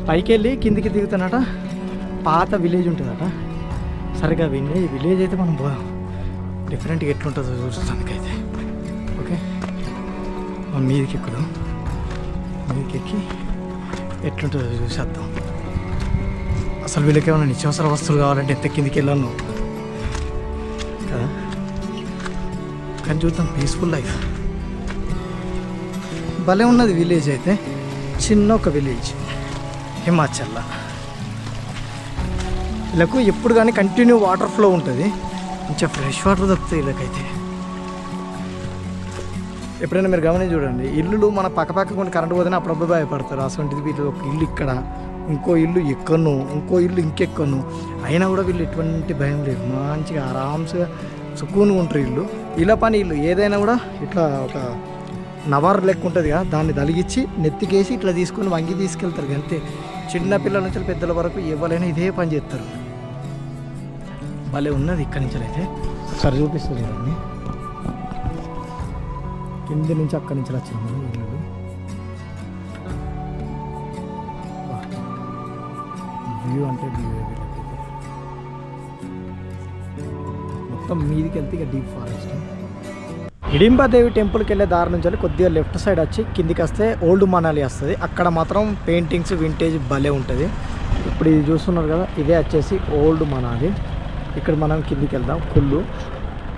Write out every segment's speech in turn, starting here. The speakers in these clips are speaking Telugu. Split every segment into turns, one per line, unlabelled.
పైకి వెళ్ళి కిందికి దిగుతానట. పాత విలేజ్ ఉంటుందట. సరిగా విలేజ్ అయితే మనం పోదాం. డిఫరెంట్గా ఎట్లుంటుందో చూస్తానికైతే. ఓకే, మనం మీదికి ఎక్కుదాం. మీదికి ఎక్కి ఎట్లుంటుందో చూసేద్దాం. అసలు వీళ్ళకి ఏమైనా నిత్యావసర వస్తువులు కావాలంటే ఎంత కిందికి వెళ్ళాను కదా. కానీ చూద్దాం, పీస్ఫుల్ లైఫ్ భలే ఉన్నది. విలేజ్ అయితే చిన్న ఒక విలేజ్ హిమాచల్లో. వీళ్ళకు ఎప్పుడు కానీ కంటిన్యూ వాటర్ ఫ్లో ఉంటుంది. మంచిగా ఫ్రెష్ వాటర్ దొరుకుతాయి వీళ్ళకైతే. ఎప్పుడైనా మీరు గమనించి చూడండి, ఇల్లులు మన పక్కపక్క కొన్ని కరెంట్ పోతేనే అప్పుడప్పుడు భయపడతారు. అసలు వీళ్ళు ఒక ఇల్లు ఇక్కడ, ఇంకో ఇల్లు ఎక్కను, ఇంకో ఇల్లు ఇంకెక్కను, అయినా కూడా వీళ్ళు ఎటువంటి భయం లేదు. మంచిగా ఆరామ్స్గా సుకూన్గా ఉంటారు. ఇల్లు ఇలా పని ఇల్లు ఏదైనా కూడా ఇట్లా ఒక నవారు లెక్క ఉంటుంది కదా, దాన్ని తలిగించి నెత్తికేసి ఇట్లా తీసుకొని వంగి తీసుకెళ్తారు. అంతే. చిన్న పిల్లల నుంచి పెద్దల వరకు ఎవరైనా ఇదే పని చేస్తారు. భలే ఉన్నది. ఇక్కడి నుంచి అయితే ఒకసారి చూపిస్తుంది చూడండి. కింది నుంచి అక్కడి నుంచి వచ్చిన ఇల్లు వ్యూ అంటే వ్యూ. మొత్తం మీదికి వెళ్తే ఇక డీప్ ఫారెస్ట్. హిడింబాదేవి టెంపుల్కి వెళ్ళే దారి నుంచి వెళ్ళి కొద్దిగా లెఫ్ట్ సైడ్ వచ్చి కిందికి వస్తే ఓల్డ్ మనాలి వస్తుంది. అక్కడ మాత్రం పెయింటింగ్స్ వింటేజ్ భలే ఉంటుంది. ఇప్పుడు ఇది చూస్తున్నారు కదా, ఇదే వచ్చేసి ఓల్డ్ మనాలి. ఇక్కడ మనం కిందికి వెళ్దాం. కుళ్ళు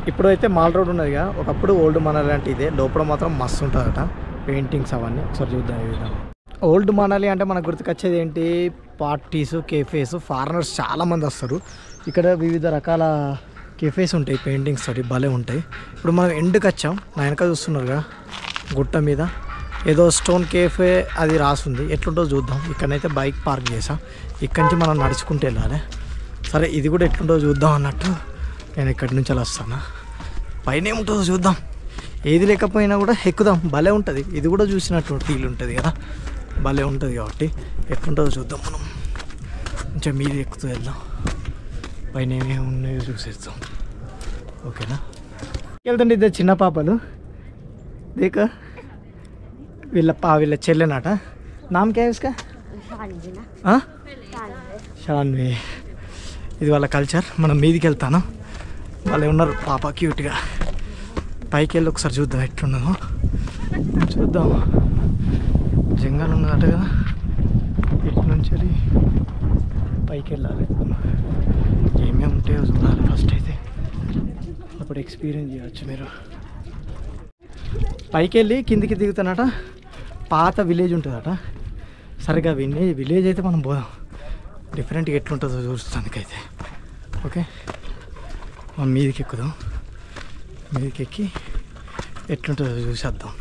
ఇప్పుడు అయితే మాల్ రోడ్ ఉన్నది కదా, ఒకప్పుడు ఓల్డ్ మనాలి అంటే ఇదే. లోపల మాత్రం మస్తు ఉంటుందట పెయింటింగ్స్ అవన్నీ. ఒకసారి చూద్దాం ఈ విధంగా. ఓల్డ్ మనాలి అంటే మనకు గుర్తుకొచ్చేది ఏంటి? Parties, cafes. ఫారినర్స్ చాలామంది వస్తారు ఇక్కడ. వివిధ రకాల కేఫేస్ ఉంటాయి, పెయింటింగ్స్ తోటి భలే ఉంటాయి. ఇప్పుడు మనం ఎండ్కి వచ్చాం. నా వెనక చూస్తున్నారుగా గుట్ట మీద ఏదో స్టోన్ కేఫే అది రాసుంది. ఎట్లుంటో చూద్దాం. ఇక్కడనైతే బైక్ పార్క్ చేసాం. ఇక్కడి నుంచి మనం నడుచుకుంటూ వెళ్ళాలి. సరే, ఇది కూడా ఎట్లుంటో చూద్దాం అన్నట్టు నేను ఇక్కడి నుంచి అలా వస్తాను. పైన ఏముంటుందో చూద్దాం. ఏది లేకపోయినా కూడా ఎక్కుదాం. భలే ఉంటుంది. ఇది కూడా చూసినట్టు ఫీల్ ఉంటుంది కదా, భలే ఉంటుంది. కాబట్టి ఎట్లుంటుందో చూద్దాం. మనం కొంచెం మీది ఎక్కుతూ వెళ్దాం. పైన ఏమేమి ఉన్నాయో చూసేస్తాం. ఓకేనా? వెళ్తుంటే ఇద్దరు చిన్న పాపలు దేక వీళ్ళ చెల్లెనట. నామ్ క్యా ఇస్కా? షాన్వి. ఇది వాళ్ళ కల్చర్. మనం మీదికి వెళ్తాను. వాళ్ళు ఉన్నారు పాప క్యూట్గా. పైకి వెళ్ళి ఒకసారి చూద్దాం ఎట్లున్నదో. చూద్దాం. జంగల్ ఉన్నదట కదా, ఇటు నుంచి పైకి వెళ్ళాలి. ఏమేమి ఉంటాయో చూడాలి ఫస్ట్ అయితే, అప్పుడు ఎక్స్పీరియన్స్ చేయవచ్చు మీరు. పైకి వెళ్ళి కిందికి దిగుతానట. పాత విలేజ్ ఉంటుందట. సరిగా విలేజ్ అయితే మనం పోదాం. డిఫరెంట్గా ఎట్లుంటుందో చూస్తానికైతే. ఓకే, మనం మీదికి ఎక్కుదాం. మీదికి ఎక్కి ఎట్లుంటుందో చూసేద్దాం.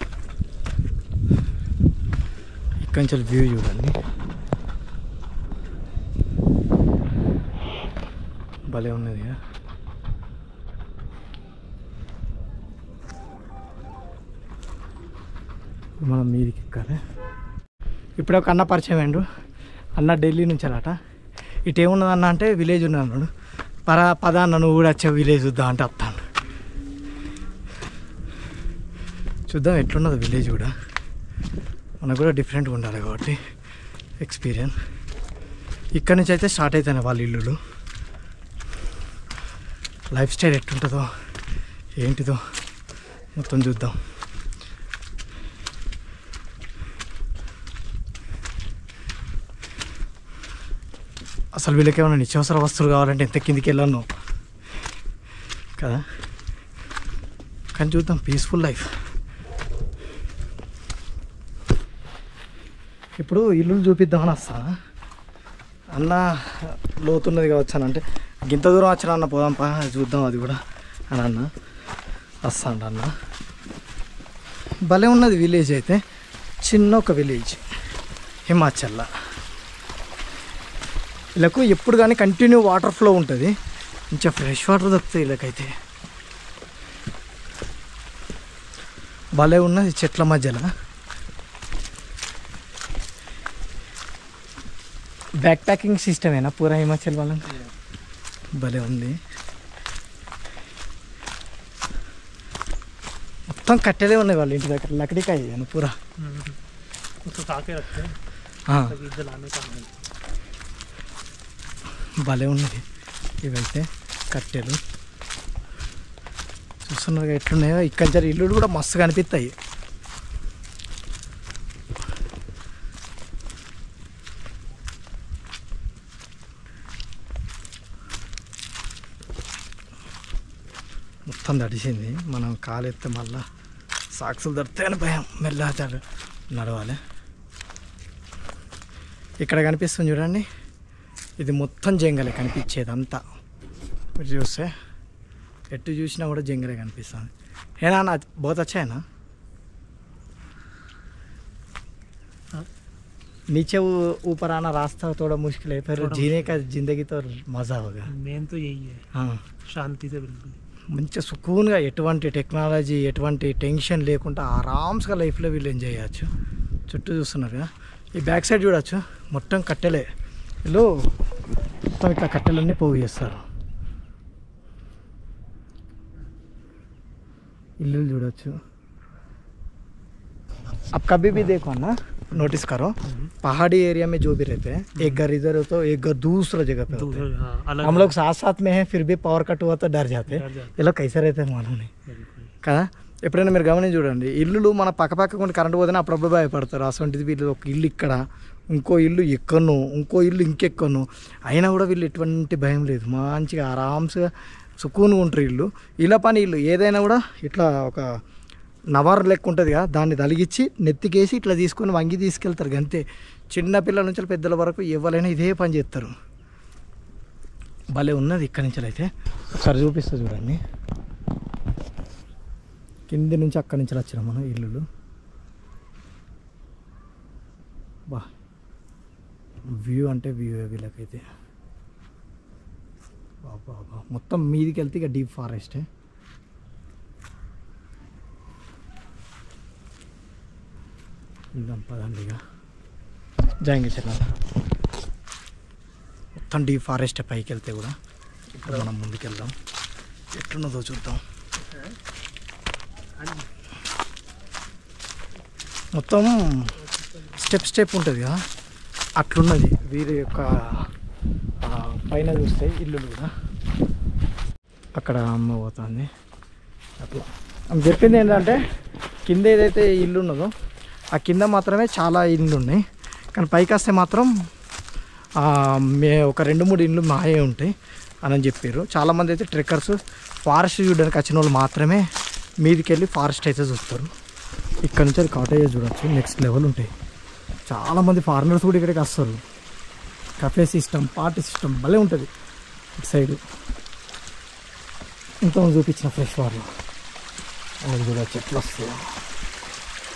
ఇక్కడి నుంచి వ్యూ చూడండి, భలే ఉన్నది కదా. మనం మీదికి ఎక్కాలి. ఇప్పుడు ఒక అన్న పరిచయం అయ్యిండు. అన్న ఢిల్లీ నుంచి అనట. ఇటు ఏమున్నదన్న అంటే విలేజ్ ఉన్నది అన్నాడు. పద అన్న నువ్వు కూడా వచ్చావు విలేజ్ చూద్దాం అంటే వస్తాను. చూద్దాం ఎట్లున్నదో విలేజ్ కూడా. మనకు కూడా డిఫరెంట్గా ఉండాలి కాబట్టి ఎక్స్పీరియన్స్. ఇక్కడి నుంచి అయితే స్టార్ట్ అవుతాయి వాళ్ళ ఇల్లులు. లైఫ్ స్టైల్ ఎట్లుంటుందో ఏంటిదో మొత్తం చూద్దాం. అసలు వీళ్ళకి ఏమైనా నిత్యావసర వస్తువులు కావాలంటే ఎంత కిందికి వెళ్ళాను కదా. కానీ చూద్దాం, పీస్ఫుల్ లైఫ్. ఇప్పుడు ఇల్లులు చూపిద్దామని వస్తాను. అన్న లోతున్నది కావచ్చు అంటే గింత దూరం వచ్చిన అన్న పోదాంపా చూద్దాం అది కూడా అని అన్న వస్తాండ. అన్న భలే ఉన్నది విలేజ్ అయితే. చిన్న ఒక విలేజ్ హిమాచల్లో. వీళ్ళకు ఎప్పుడు కానీ కంటిన్యూ వాటర్ ఫ్లో ఉంటుంది. మంచిగా ఫ్రెష్ వాటర్ దొరుకుతాయి వీళ్ళకైతే. భలే ఉన్నది చెట్ల మధ్యలో. బ్యాక్ ప్యాకింగ్ సిస్టమేనా పూరా హిమాచల్ వాళ్ళకి? భలే ఉంది. మొత్తం కట్టెలే ఉన్నాయి వాళ్ళ ఇంటి దగ్గర. లకడీకాయ పూరా భలే ఉన్నది ఇవైతే కట్టెలు చూస్తున్నారు ఎట్లున్నాయో. ఇక్కడ ఇల్లు కూడా మస్తు కనిపిస్తాయి. మొత్తం తడిసింది. మనం కాలెత్తే మళ్ళా సాక్సులు దొరుకుతాయని భయం. మెల్లగా నడవాలి. ఇక్కడ కనిపిస్తుంది చూడండి, ఇది మొత్తం జంగలే కనిపించేది అంతా. మీరు చూస్తే ఎటు చూసినా కూడా జంగలే కనిపిస్తుంది. ఏనా నా बहुत अच्छा है ना. नीचे ऊपर आना रास्ता थोड़ा मुश्किल है, फिर जीने का जिंदगी तो मज़ा होगा.
मेन तो यही है. हाँ, शांति से बिल्कुल
మంచి సుకూన్గా ఎటువంటి టెక్నాలజీ ఎటువంటి టెన్షన్ లేకుండా ఆరామ్స్గా లైఫ్లో వీళ్ళు ఎంజాయ్ చేయొచ్చు. చుట్టూ చూస్తున్నారు కదా, ఈ బ్యాక్ సైడ్ చూడొచ్చు మొత్తం కట్టెలే. వీళ్ళు మొత్తం ఇట్లా కట్టెలన్నీ పోగు చేస్తారు. ఇల్లు చూడొచ్చు. अब कभी भी देखो ना, नोटिस करो पहाड़ी एरिया में जो भी रहते हैं एक घर इधर हो तो एक घर दूसरा जगह पे होते हैं. हम लोग साथ साथ में हैं फिर भी पॉवर कट हुआ तो डर जाते हैं. ये लोग कैसे रहते हैं मालूम नहीं కదా. ఎప్పుడైనా మీరు గమనించి చూడండి, ఇల్లులు మన పక్కపక్క కొన్ని కరెంట్ పోతేనే అప్పుడప్పుడు భయపడతారు. అసలు వీళ్ళు ఒక ఇల్లు ఇక్కడ, ఇంకో ఇల్లు ఎక్కడో, ఇంకో ఇల్లు ఇంకెక్కడో, అయినా కూడా వీళ్ళు ఎటువంటి భయం లేదు. మంచిగా ఆరామ్స్గా సుకూన్గా ఉంటారు. ఇల్లు ఇలా పని ఇల్లు ఏదైనా కూడా ఇట్లా ఒక నవారు లెక్క ఉంటుంది కదా, దాన్ని తలిగించి నెత్తికేసి ఇట్లా తీసుకొని వంగి తీసుకెళ్తారు అంతే. చిన్న పిల్లల నుంచి పెద్దల వరకు ఎవరైనా ఇదే పని చేస్తారు. భలే ఉన్నది. ఇక్కడి నుంచి అయితే ఒకసారి చూపిస్తా చూడండి. కింది నుంచి అక్కడి నుంచి వచ్చినాం మనం ఇల్లులు. బా వ్యూ అంటే వ్యూ వీళ్ళకైతే బాబా. మొత్తం మీదికి వెళ్తే ఇక డీప్ ఫారెస్టే. పదండి ఇక జాయింగ్ చలా. మొత్తం డీప్ ఫారెస్ట్ పైకి వెళ్తే కూడా. ఇప్పుడు మనం ముందుకు వెళ్దాం, ఎట్లున్నదో చూద్దాం. మొత్తం స్టెప్ ఉంటుంది కదా, అట్లున్నది వీరి యొక్క పైన చూస్తే ఇల్లులు కూడా. అక్కడ అమ్మ పోతుంది అట్లా. ఆమె చెప్పింది ఏంటంటే కింద ఏదైతే ఇల్లు ఉన్నదో ఆ కింద మాత్రమే చాలా ఇండ్లు ఉన్నాయి, కానీ పైకి వస్తే మాత్రం ఒక 2-3 ఇండ్లు మాయే ఉంటాయి అని చెప్పారు. చాలామంది అయితే ట్రెక్కర్స్ ఫారెస్ట్ చూడడానికి వచ్చిన వాళ్ళు మాత్రమే మీదికి వెళ్ళి ఫారెస్ట్ అయితే చూస్తారు. ఇక్కడ నుంచి అది కాటేజ్ చూడవచ్చు, నెక్స్ట్ లెవెల్ ఉంటాయి. చాలామంది ఫారినర్స్ కూడా ఇక్కడికి వస్తారు. కఫే సిస్టమ్, పార్టీ సిస్టమ్ భలే ఉంటుంది ఇటు సైడు. ఇంతకుముందు చూపించిన ఫ్రెష్ వాటర్ అది చూడవచ్చు ఎట్లా వస్తుంది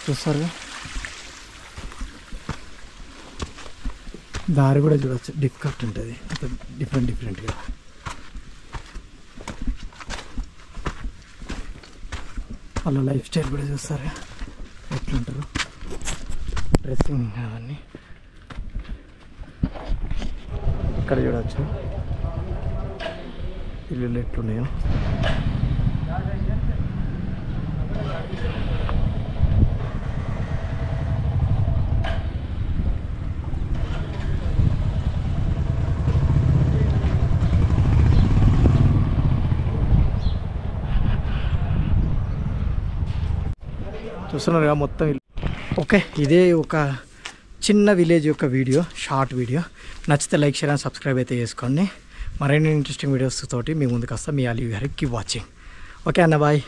చూస్తారు. దారి కూడా చూడవచ్చు, డిఫికల్ట్ ఉంటుంది, డిఫరెంట్గా. వాళ్ళ లైఫ్ స్టైల్ కూడా చూస్తారు ఎట్లుంటారు, డ్రెస్సింగ్ అవన్నీ. ఇక్కడ చూడవచ్చు ఇల్లు ఎట్లున్నాయో. చూస్తున్నారుగా మొత్తం. ఓకే, ఇదే ఒక చిన్న విలేజ్ యొక్క వీడియో, షార్ట్ వీడియో. నచ్చితే లైక్, షేర్ అండ్ సబ్స్క్రైబ్ అయితే చేసుకోండి. మరిన్ని ఇంట్రెస్టింగ్ వీడియోస్ తోటి మీ ముందుకు వస్తా. మీ అలీ గారికి వాచింగ్. ఓకే అన్న, బాయ్.